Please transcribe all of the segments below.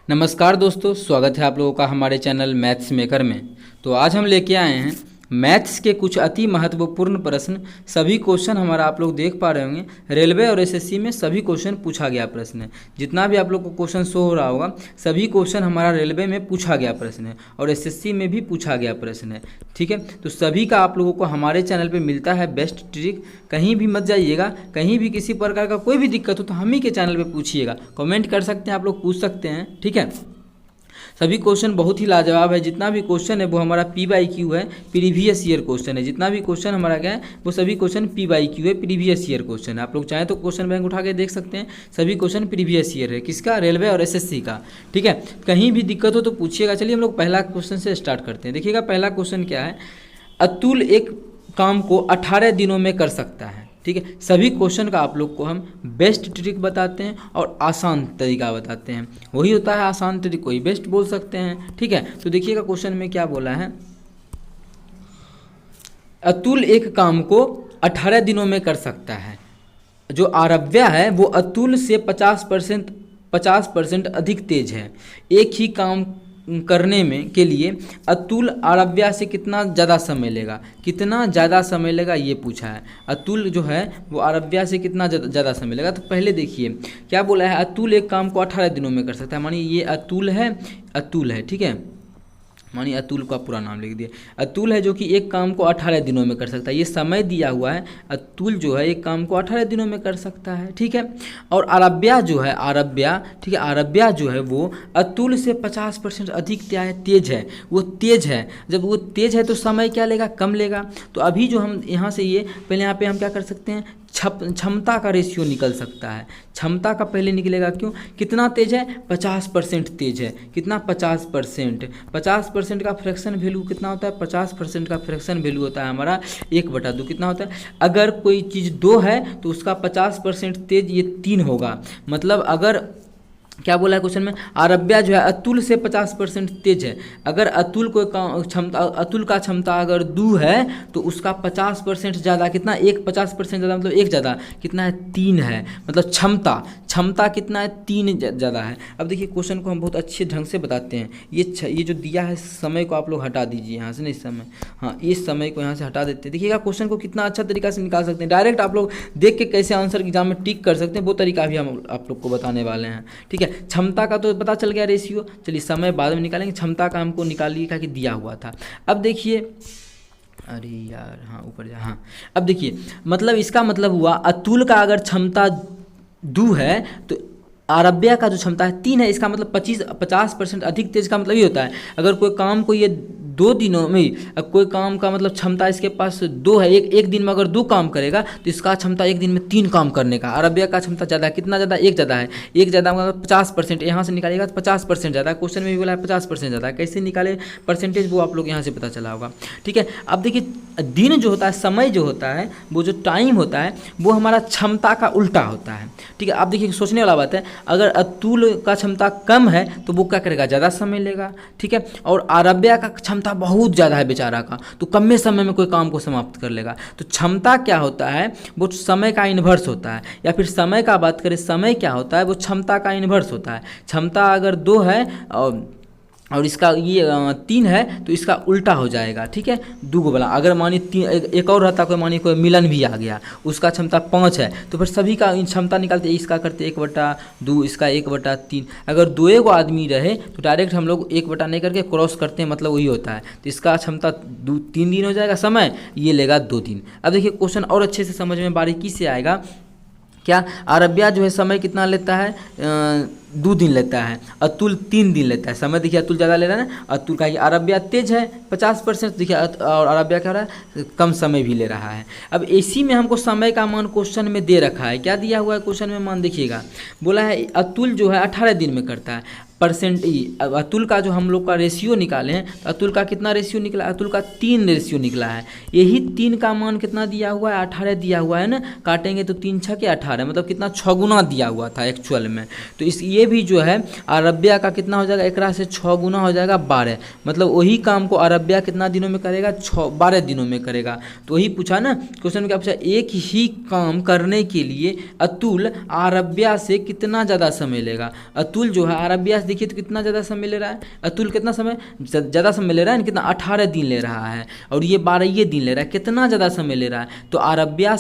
नमस्कार दोस्तों, स्वागत है आप लोगों का हमारे चैनल मैथ्स मेकर में। तो आज हम लेके आए हैं मैथ्स के कुछ अति महत्वपूर्ण प्रश्न। सभी क्वेश्चन हमारा आप लोग देख पा रहे होंगे, रेलवे और एसएससी में सभी क्वेश्चन पूछा गया प्रश्न है। जितना भी आप लोग को क्वेश्चन शो हो रहा होगा, सभी क्वेश्चन हमारा रेलवे में पूछा गया प्रश्न है और एसएससी में भी पूछा गया प्रश्न है। ठीक है, तो सभी का आप लोगों को हमारे चैनल पे मिलता है बेस्ट ट्रिक। कहीं भी मत जाइएगा, कहीं भी किसी प्रकार का कोई भी दिक्कत हो तो हम ही के चैनल पे पूछिएगा, कमेंट कर सकते हैं, आप लोग पूछ सकते हैं। ठीक है, सभी क्वेश्चन बहुत ही लाजवाब है। जितना भी क्वेश्चन है वो हमारा PYQ है, प्रीवियस ईयर क्वेश्चन है। जितना भी क्वेश्चन हमारा क्या है वो सभी क्वेश्चन PYQ है, प्रीवियस ईयर क्वेश्चन है। आप लोग चाहें तो क्वेश्चन बैंक उठा के देख सकते हैं, सभी क्वेश्चन प्रीवियस ईयर है। किसका? रेलवे और एसएससी का। ठीक है, कहीं भी दिक्कत हो तो पूछिएगा। चलिए हम लोग पहला क्वेश्चन से स्टार्ट करते हैं। देखिएगा पहला क्वेश्चन क्या है। अतुल एक काम को 18 दिनों में कर सकता है। ठीक है, सभी क्वेश्चन का आप लोग को हम बेस्ट ट्रिक बताते हैं और आसान तरीका बताते हैं। वही होता है आसान ट्रिक, कोई बेस्ट बोल सकते हैं। ठीक है, तो देखिएगा क्वेश्चन में क्या बोला है। अतुल एक काम को 18 दिनों में कर सकता है। जो आरव्या है वो अतुल से 50% अधिक तेज है। एक ही काम करने में के लिए अतुल आरव्या से कितना ज़्यादा समय लेगा, कितना ज़्यादा समय लेगा ये पूछा है। अतुल जो है वो आरव्या से कितना ज़्यादा समय लेगा। तो पहले देखिए क्या बोला है, अतुल एक काम को 18 दिनों में कर सकता है। मानिए ये अतुल है। ठीक है, मानिए अतुल का पूरा नाम लिख दिए। अतुल है जो कि एक काम को 18 दिनों में कर सकता है। ये समय दिया हुआ है, अतुल जो है एक काम को 18 दिनों में कर सकता है। ठीक है, और आरव्या जो है, ठीक है, आरव्या जो है वो अतुल से 50% अधिक तेज है। वो तेज है, जब वो तेज है तो समय क्या लेगा? कम लेगा। तो अभी जो हम यहाँ से ये पहले यहाँ पे हम क्या कर सकते हैं, क्षमता का रेशियो निकल सकता है। क्षमता का पहले निकलेगा, क्यों? कितना तेज है? 50% तेज है। कितना? 50%। 50% का फ्रैक्शन वैल्यू कितना होता है? 50% का फ्रैक्शन वैल्यू होता है हमारा 1/2। कितना होता है? अगर कोई चीज़ 2 है तो उसका 50% तेज ये 3 होगा। मतलब अगर क्या बोला है क्वेश्चन में, आरव्या जो है अतुल से 50% तेज है। अगर अतुल को अतुल का क्षमता अगर 2 है तो उसका 50% ज़्यादा कितना? 50% ज़्यादा मतलब 1 ज़्यादा कितना है? 3 है। मतलब क्षमता कितना है? 3 ज़्यादा है। अब देखिए क्वेश्चन को हम बहुत अच्छे ढंग से बताते हैं। ये जो दिया है समय को आप लोग हटा दीजिए यहाँ से, नहीं समय, हाँ इस समय को यहाँ से हटा देते हैं। देखिएगा क्वेश्चन को कितना अच्छा तरीका से निकाल सकते हैं। डायरेक्ट आप लोग देख के कैसे आंसर एग्जाम में टिक कर सकते हैं, वो तरीका भी हम आप लोग को बताने वाले हैं। ठीक है, क्षमता का तो पता चल गया रेशियो। चलिए समय बाद में निकालेंगे, क्षमता का हमको निकालिए कि दिया हुआ था। अब देखिए, अरे यार हाँ ऊपर जा, हाँ अब देखिए मतलब इसका मतलब हुआ अतुल का अगर क्षमता 2 है तो आरव्या का जो क्षमता है 3 है। इसका मतलब 50% अधिक तेज का मतलब ये होता है, अगर कोई काम को ये 2 दिनों में, कोई काम का मतलब क्षमता इसके पास 2 है, एक दिन में अगर 2 काम करेगा तो इसका क्षमता एक दिन में 3 काम करने का। आरव्या का क्षमता ज़्यादा है। कितना ज़्यादा? 1 ज़्यादा है। 1 ज़्यादा मतलब 50%। यहाँ से निकालेगा तो 50% ज़्यादा है। क्वेश्चन में भी बोला है 50% ज़्यादा है। कैसे निकाले परसेंटेज वो आप लोग यहाँ से पता चला होगा। ठीक है, अब देखिए दिन जो होता है, समय जो होता है, वो जो टाइम होता है वो हमारा क्षमता का उल्टा होता है। ठीक है, आप देखिए सोचने वाला बात है, अगर अतुल का क्षमता कम है तो वो क्या करेगा? ज़्यादा समय लेगा। ठीक है, और आरव्या का क्षमता बहुत ज़्यादा है बेचारा का, तो कम में समय में कोई काम को समाप्त कर लेगा। तो क्षमता क्या होता है? वो समय का इन्वर्स होता है। या फिर समय का बात करें, समय क्या होता है? वो क्षमता का इन्वर्स होता है। क्षमता अगर 2 है और इसका ये 3 है तो इसका उल्टा हो जाएगा। ठीक है, 2 को बोला। अगर मानिए एक और रहता, कोई मानिए कोई मिलन भी आ गया, उसका क्षमता 5 है, तो फिर सभी का क्षमता निकालते, इसका करते 1/2, इसका 1/3। अगर 2 आदमी रहे तो डायरेक्ट हम लोग 1 नहीं करके क्रॉस करते हैं, मतलब वही होता है। तो इसका क्षमता 3 दिन हो जाएगा, समय ये लेगा 2 दिन। अब देखिए क्वेश्चन और अच्छे से समझ में बारीकी से आएगा। क्या? आरव्या जो है समय कितना लेता है? 2 दिन लेता है। अतुल 3 दिन लेता है। समय देखिए अतुल ज़्यादा ले रहा है ना, अतुल का आरव्या तेज है 50%, देखिए और आरव्या क्या हो रहा है? कम समय भी ले रहा है। अब इसी में हमको समय का मान क्वेश्चन में दे रखा है। क्या दिया हुआ है क्वेश्चन में मान? देखिएगा बोला है अतुल जो है 18 दिन में करता है। अतुल का जो हम लोग का रेशियो निकाले हैं, तो अतुल का कितना रेशियो निकला? अतुल का 3 रेशियो निकला है। यही 3 का मान कितना दिया हुआ है? 18 दिया हुआ है ना। काटेंगे तो 3 × 6 = 18, मतलब कितना? 6 गुना दिया हुआ था एक्चुअल में। तो इस ये ये भी जो है अरबिया का कितना हो जाएगा, एकरा से 6 गुना हो जाएगा 12, मतलब वही काम को अरबिया कितना दिनों में करेगा, 12 दिनों में करेगा। तो वही पूछा ना क्वेश्चन में, क्या पूछा, एक ही काम करने के लिए अतुल अरबिया से कितना ज़्यादा समय लेगा। अतुल जो है अरबिया से देखिए तो कितना ज़्यादा समय ले रहा है, अतुल कितना समय ज़्यादा समय ले रहा है, कितना 18 दिन ले रहा है, और ये 12 दिन ले रहा है, कितना ज़्यादा समय ले रहा है। तो अरबिया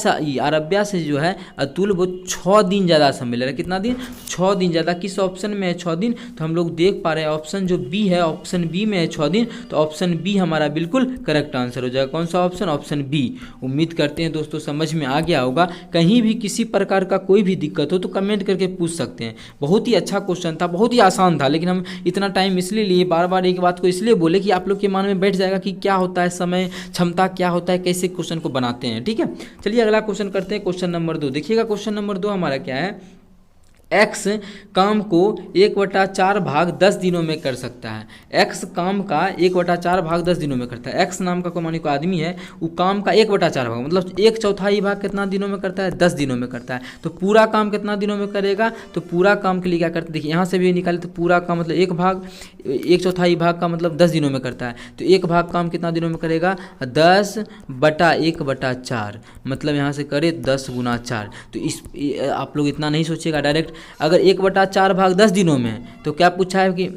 से जो है अतुल वो 6 दिन ज़्यादा समय ले रहा है, कितना दिन, 6 दिन ज़्यादा। किस ऑप्शन में है 6 दिन, तो हम लोग देख पा रहे हैं ऑप्शन जो बी है, ऑप्शन बी में है 6 दिन, तो ऑप्शन बी हमारा बिल्कुल करेक्ट आंसर हो जाएगा। कौन सा ऑप्शन, ऑप्शन बी। उम्मीद करते हैं दोस्तों समझ में आ गया होगा। कहीं भी किसी प्रकार का कोई भी दिक्कत हो तो कमेंट करके पूछ सकते हैं। बहुत ही अच्छा क्वेश्चन था, बहुत ही आसान था, लेकिन हम इतना टाइम इसलिए लिए, बार बार एक बात को इसलिए बोले कि आप लोग के मन में बैठ जाएगा कि क्या होता है समय क्षमता, क्या होता है, कैसे क्वेश्चन को बनाते हैं। ठीक है, चलिए अगला क्वेश्चन करते हैं, क्वेश्चन नंबर 2। देखिएगा क्वेश्चन नंबर 2 हमारा क्या है, एक्स काम को 1/4 भाग 10 दिनों में कर सकता है। एक्स काम का 1/4 भाग 10 दिनों में करता है। एक्स नाम का कोई मानी कोई आदमी है, वो काम का 1/4 भाग मतलब 1/4 भाग कितना दिनों में करता है, 10 दिनों में करता है। तो पूरा काम कितना दिनों में करेगा, तो पूरा काम के लिए क्या करते हैं, देखिए यहाँ से भी निकाले तो पूरा काम मतलब 1/4 भाग का मतलब 10 दिनों में करता है। तो एक भाग काम कितना दिनों में करेगा, 10/1/4, मतलब यहाँ से करे 10 गुना 4। तो इस आप लोग इतना नहीं सोचिएगा डायरेक्ट, अगर 1/4 भाग 10 दिनों में, तो क्या पूछा है कि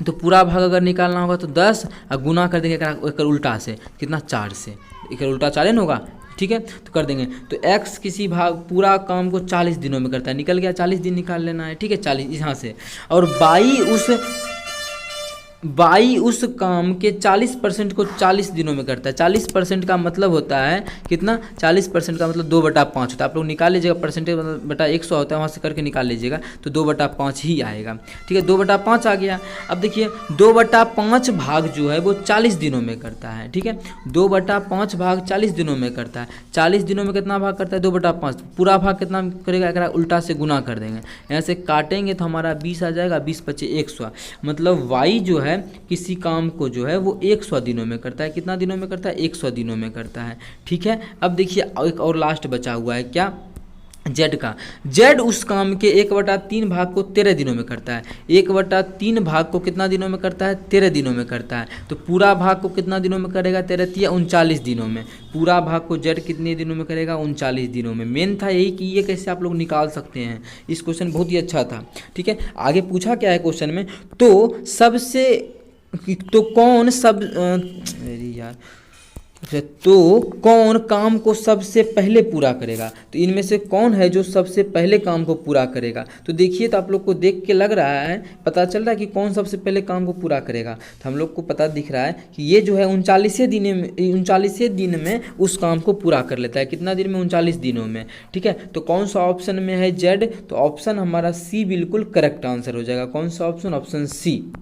तो पूरा भाग अगर निकालना होगा तो 10 और गुना कर देंगे एक उल्टा से, कितना 4 से, एक उल्टा 4 न होगा। ठीक है, तो कर देंगे। तो x किसी भाग पूरा काम को 40 दिनों में करता है, निकल गया 40 दिन निकाल लेना है। ठीक है, 40 यहाँ से, और बाई उस काम के 40% को 40 दिनों में करता है। 40% का मतलब होता है कितना, 40% का मतलब 2/5 होता है। आप लोग निकाल लीजिएगा, परसेंटेज मतलब बटा 100 होता है, वहाँ से करके निकाल लीजिएगा तो 2/5 ही आएगा। ठीक है, 2/5 आ गया। अब देखिए 2/5 भाग जो है वो 40 दिनों में करता है। ठीक है, 2/5 भाग 40 दिनों में करता है। 40 दिनों में कितना भाग करता है, 2/5। पूरा भाग कितना करेगा, एकरा उल्टा से गुना कर देंगे, यहाँ से काटेंगे तो हमारा 20 आ जाएगा, 20×5 = 100, मतलब y जो है किसी काम को जो है वो 100 दिनों में करता है। कितना दिनों में करता है, 100 दिनों में करता है। ठीक है, अब देखिए एक और लास्ट बचा हुआ है क्या, जेड का। जेड उस काम के 1/3 भाग को 13 दिनों में करता है। 1/3 भाग को कितना दिनों में करता है, 13 दिनों में करता है। तो पूरा भाग को कितना दिनों में करेगा, 13 या 39 दिनों में। पूरा भाग को जेड कितने दिनों में करेगा, 39 दिनों में। मेन था यही कि ये कैसे आप लोग निकाल सकते हैं। इस क्वेश्चन बहुत ही अच्छा था। ठीक है, आगे पूछा क्या है क्वेश्चन में, तो कौन काम को सबसे पहले पूरा करेगा। तो इनमें से कौन है जो सबसे पहले काम को पूरा करेगा। तो देखिए, तो आप लोग को देख के लग रहा है, पता चल रहा है कि कौन सबसे पहले काम को पूरा करेगा। तो हम लोग को पता दिख रहा है कि ये जो है 39 दिन में उस काम को पूरा कर लेता है। कितना दिन में, 39 दिनों में। ठीक है, तो कौन सा ऑप्शन में है, जेड। तो ऑप्शन हमारा सी बिल्कुल करेक्ट आंसर हो जाएगा। कौन सा ऑप्शन, ऑप्शन सी।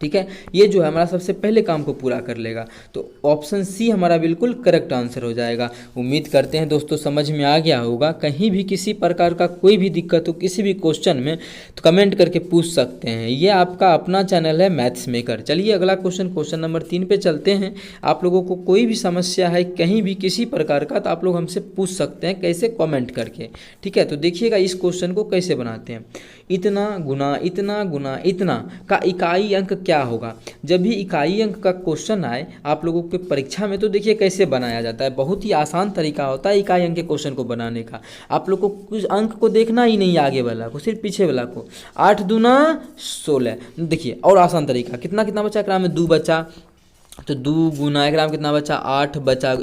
ठीक है, ये जो है हमारा सबसे पहले काम को पूरा कर लेगा, तो ऑप्शन सी हमारा बिल्कुल करेक्ट आंसर हो जाएगा। उम्मीद करते हैं दोस्तों समझ में आ गया होगा। कहीं भी किसी प्रकार का कोई भी दिक्कत हो किसी भी क्वेश्चन में तो कमेंट करके पूछ सकते हैं। ये आपका अपना चैनल है मैथ्स मेकर। चलिए अगला क्वेश्चन, क्वेश्चन नंबर 3 पे चलते हैं। आप लोगों को कोई भी समस्या है कहीं भी किसी प्रकार का, तो आप लोग हमसे पूछ सकते हैं, कैसे, कमेंट करके। ठीक है, तो देखिएगा इस क्वेश्चन को कैसे बनाते हैं। इतना गुना इतना गुना इतना का इकाई अंक क्या होगा। जब भी इकाई अंक का क्वेश्चन आए आप लोगों के परीक्षा में, तो देखिए कैसे बनाया जाता है। बहुत ही आसान तरीका होता है इकाई अंक के क्वेश्चन को बनाने का। आप लोग को कुछ अंक को देखना ही नहीं, आगे वाला को, सिर्फ पीछे वाला को। 8 दूना 16। देखिए और आसान तरीका, कितना कितना बचा, एकरा में 2 बचा, तो 2 गुना एकरा में कितना बचा, 8 बचा,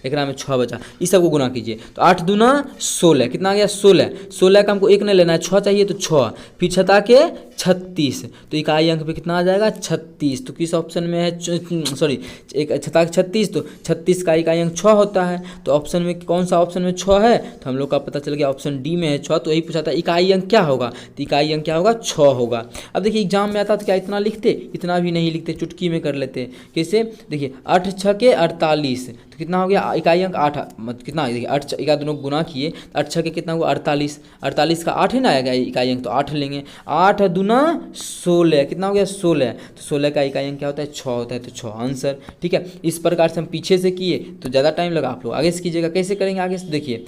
एकरा में 6 बचा। इस सब को गुना कीजिए तो 8 दूना 16, कितना आ गया, 16। 16 का हमको 1 नहीं लेना है, 6 चाहिए, तो 6, फिर 6 के 36, तो इकाई अंक पे कितना आ जाएगा, 36। तो किस ऑप्शन में है, सॉरी, 6 के 36, तो 36 का इकाई अंक 6 होता है। तो ऑप्शन में कौन सा ऑप्शन में 6 है, तो हम लोग का पता चल गया ऑप्शन डी में है 6। तो यही पूछा था इकाई अंक क्या होगा, तो इकाई अंक क्या होगा, 6 होगा। अब देखिए एग्जाम में आता तो क्या इतना लिखते, इतना भी नहीं लिखते, चुटकी में कर लेते। कैसे, देखिए 8 6 के 48, तो कितना हो गया इकाई अंक 8, कितना, देखिए 8 का दोनों गुना किए, 8 6 के कितना हुआ 48, 48 का 8 है ना आएगा इकाई अंक, तो 8 लेंगे। 8 दूना 16, कितना हो गया 16, तो 16 का इकाई अंक क्या होता है, 6 होता है, तो 6 आंसर। ठीक है, इस प्रकार से हम पीछे से किए तो ज़्यादा टाइम लगा, आप लोग आगे से कीजिएगा। कैसे करेंगे आगे से, देखिए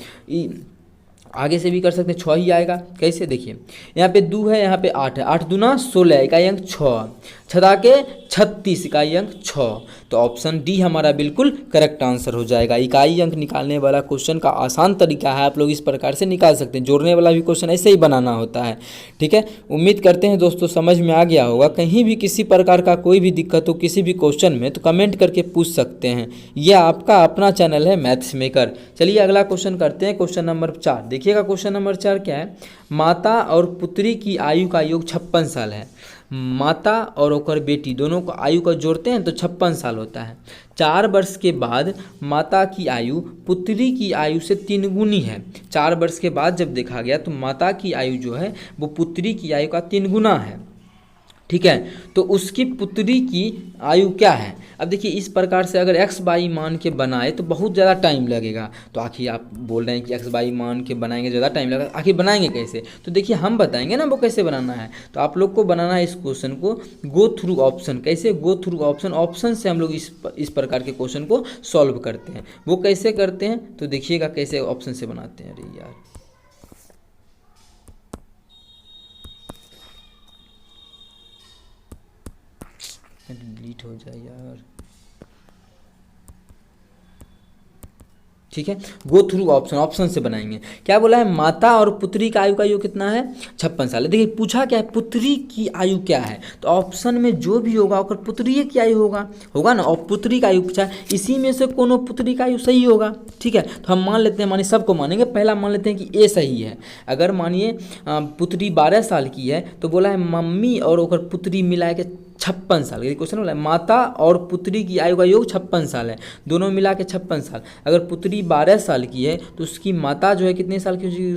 आगे से भी कर सकते हैं, 6 ही आएगा। कैसे, देखिए यहाँ पे 2 है, यहाँ पे 8 है, 8 दूना 16, इकाई अंक 6, छदा के 36, इकाई अंक 6। तो ऑप्शन डी हमारा बिल्कुल करेक्ट आंसर हो जाएगा। इकाई अंक निकालने वाला क्वेश्चन का आसान तरीका है, आप लोग इस प्रकार से निकाल सकते हैं। जोड़ने वाला भी क्वेश्चन ऐसे ही बनाना होता है, ठीक है। उम्मीद करते हैं दोस्तों समझ में आ गया होगा। कहीं भी किसी प्रकार का कोई भी दिक्कत हो किसी भी क्वेश्चन में तो कमेंट करके पूछ सकते हैं। यह आपका अपना चैनल है मैथ्स मेकर। चलिए अगला क्वेश्चन करते हैं, क्वेश्चन नंबर 4। देखिएगा क्वेश्चन नंबर 4 क्या है। माता और पुत्री की आयु का योग 56 साल है। माता और ओकर बेटी दोनों को आयु का जोड़ते हैं तो 56 साल होता है। 4 वर्ष के बाद माता की आयु पुत्री की आयु से 3 गुनी है। 4 वर्ष के बाद जब देखा गया तो माता की आयु जो है वो पुत्री की आयु का 3 गुना है, ठीक है। तो उसकी पुत्री की आयु क्या है। अब देखिए इस प्रकार से अगर x बाई मान के बनाए तो बहुत ज़्यादा टाइम लगेगा। तो आखिर आप बोल रहे हैं कि x बाई मान के बनाएंगे ज़्यादा टाइम लगेगा, आखिर बनाएंगे कैसे। तो देखिए हम बताएंगे ना वो कैसे बनाना है। तो आप लोग को बनाना है इस क्वेश्चन को गो थ्रू ऑप्शन। कैसे गो थ्रू ऑप्शन, ऑप्शन से हम लोग इस प्रकार के क्वेश्चन को सॉल्व करते हैं। वो कैसे करते हैं तो देखिएगा कैसे ऑप्शन से बनाते हैं। अरे यार डिलीट हो जाए यार, ठीक है। गो थ्रू ऑप्शन, ऑप्शन से बनाएंगे। क्या बोला है, माता और पुत्री का आयु का योग कितना है 56 साल है। देखिए पूछा क्या है, पुत्री की आयु क्या है। तो ऑप्शन में जो भी होगा और पुत्री की आयु होगा ना। और पुत्री का आयु पूछा है, इसी में से कोनो पुत्री का आयु सही होगा, ठीक है। तो हम मान लेते हैं, मानिए सबको मानेंगे। पहला मान लेते हैं कि ए सही है। अगर मानिए पुत्री 12 साल की है तो बोला है मम्मी और ओकर पुत्री मिला के 56 साल। ये क्वेश्चन बोला है माता और पुत्री की आयु का योग 56 साल है, दोनों मिला के 56 साल। अगर पुत्री 12 साल की है तो उसकी माता जो है कितने साल की हो जाएगी।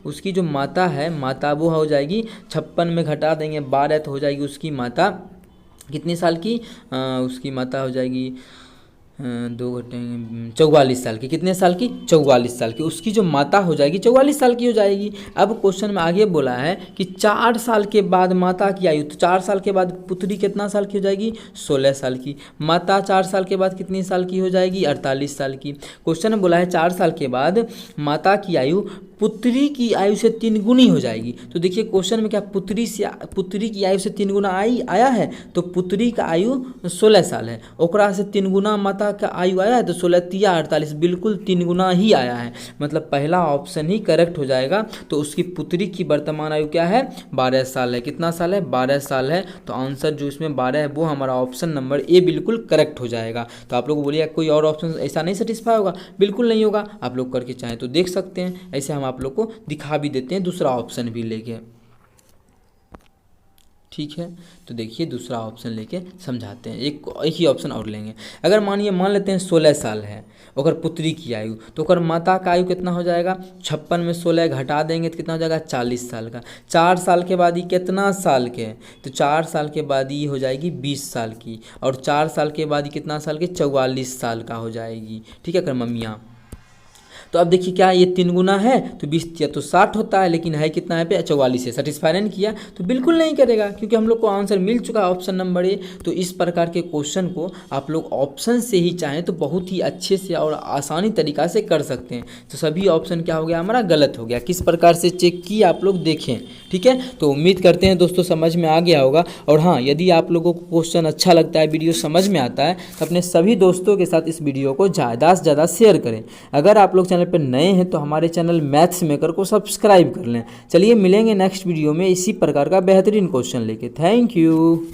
उसकी जो माता है, माता वो हो जाएगी 56 में घटा देंगे 12 तो हो जाएगी उसकी माता कितने साल की। उसकी माता हो जाएगी 2 घटेंगे 44 साल की। कितने साल की 44 साल की। उसकी जो माता हो जाएगी 44 साल की हो जाएगी। अब क्वेश्चन में आगे बोला है कि 4 साल के बाद माता की आयु, तो 4 साल के बाद पुत्री कितना साल की हो जाएगी 16 साल की। माता 4 साल के बाद कितनी साल की हो जाएगी 48 साल की। क्वेश्चन में बोला है 4 साल के बाद माता की आयु पुत्री की आयु से 3 गुनी हो जाएगी। तो देखिए क्वेश्चन में क्या पुत्री की आयु से 3 गुना आया है। तो पुत्री का आयु 16 साल है, ओकरा से 3 गुना माता का आयु आया है तो 16 तिया 48, बिल्कुल 3 गुना ही आया है। मतलब पहला ऑप्शन ही करेक्ट हो जाएगा। तो उसकी पुत्री की वर्तमान आयु क्या है 12 साल है। कितना साल है 12 साल है। तो आंसर जो इसमें 12 है वो हमारा ऑप्शन नंबर ए बिल्कुल करेक्ट हो जाएगा। तो आप लोग बोलिए कोई और ऑप्शन ऐसा नहीं सेटिस्फाई होगा, बिल्कुल नहीं होगा। आप लोग करके चाहें तो देख सकते हैं। ऐसे हम आप लोग को दिखा भी देते हैं दूसरा ऑप्शन भी लेके, ठीक है। तो देखिए दूसरा ऑप्शन लेके समझाते हैं। एक ही ऑप्शन और लेंगे। अगर मान लेते हैं 16 साल है अगर पुत्री की आयु, तो अगर माता का आयु कितना हो जाएगा 56 में 16 घटा देंगे तो कितना हो जाएगा 40 साल का। 4 साल के बाद ही कितना साल के, तो 4 साल के बाद ही हो जाएगी 20 साल की। और 4 साल के बाद ही कितना साल के 44 साल का हो जाएगी, ठीक है। अगर मम्मियाँ तो अब देखिए क्या ये 3 गुना है तो 20 तिया तो 60 होता है, लेकिन है कितना है पे 44 है। सेटिस्फाई नहीं किया तो बिल्कुल नहीं करेगा, क्योंकि हम लोग को आंसर मिल चुका है ऑप्शन नंबर ए। तो इस प्रकार के क्वेश्चन को आप लोग ऑप्शन से ही चाहें तो बहुत ही अच्छे से और आसानी तरीका से कर सकते हैं। तो सभी ऑप्शन क्या हो गया हमारा गलत हो गया। किस प्रकार से चेक किए आप लोग देखें, ठीक है। तो उम्मीद करते हैं दोस्तों समझ में आ गया होगा। और हाँ, यदि आप लोगों को क्वेश्चन अच्छा लगता है, वीडियो समझ में आता है तो अपने सभी दोस्तों के साथ इस वीडियो को ज़्यादा से ज़्यादा शेयर करें। अगर आप लोग चैनल पर नए हैं तो हमारे चैनल मैथ्स मेकर को सब्सक्राइब कर लें। चलिए मिलेंगे नेक्स्ट वीडियो में इसी प्रकार का बेहतरीन क्वेश्चन लेके। Thank you.